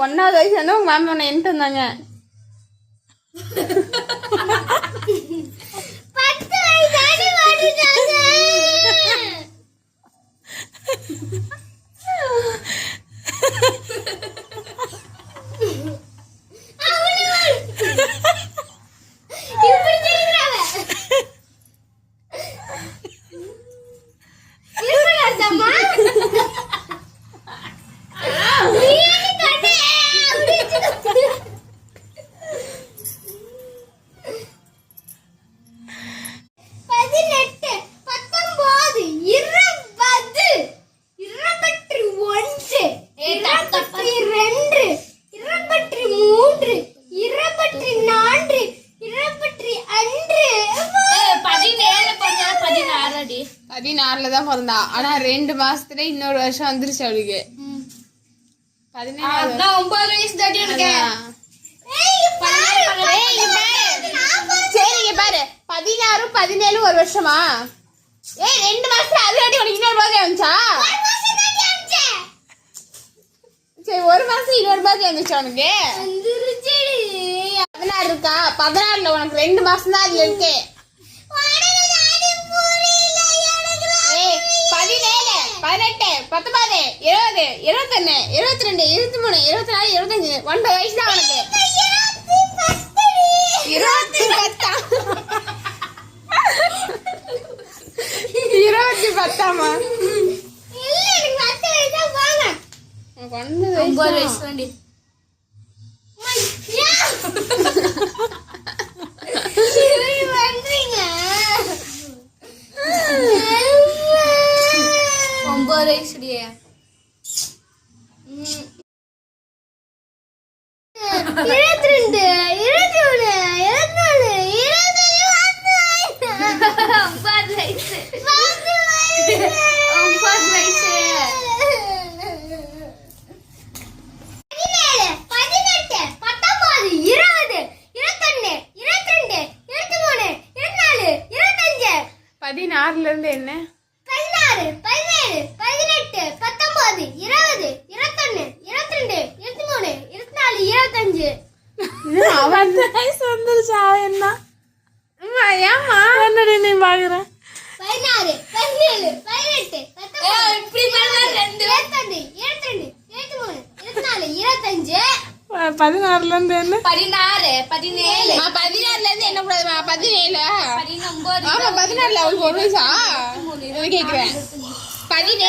1வது வயசு வந்து உங்க மாமி உன்னை என்ட்டு வந்தாங்க. 10 வயசாடி வாடிட்டாங்க. தான் பிறந்தா. ஆனா 2 மாசத்துல இன்னொரு வருஷம் வந்துருச்சு அவளுக்கு. 9 வயசு தாண்டி இருக்கு. சரிங்க பாரு 16 17 ஒரு வருஷமா? 2 மாசத்துல அது வாட்டி உனக்கு இன்னொரு பாதி வந்துச்சா? சரி 1 மாசம் இன்னொரு பாதி வந்துச்சு உனக்கு. 16 இருக்கா? 16ல உனக்கு 2 மாசம் தான் அதுல இருக்கு. 17 18 19 20 21 22 23 24 25 9 வயசு தான் உனக்கு. 10ஆமா? இல்ல எனக்கு 10 வயசு தான் போங்க. உனக்கு 9 வயசு தாண்டி. வயசுடியே 22 21 24 25 9 வயசு 16ல இருந்து என்ன? 16 17 18 19 20 21 22 23 24 25 அவன் வயசு வந்துருச்சா? என்ன ஏமா என்னடி நீ பாக்குற? 16 17 18 19 இப்படி பண்ணா 2 22 23 24 25 16ல இருந்து என்ன? 16 17 16ல இருந்து என்ன கூடாதுமா? 17 19 ஆமா 16ல அவளுக்கு 1 வயசா? கேக்குறேன் 17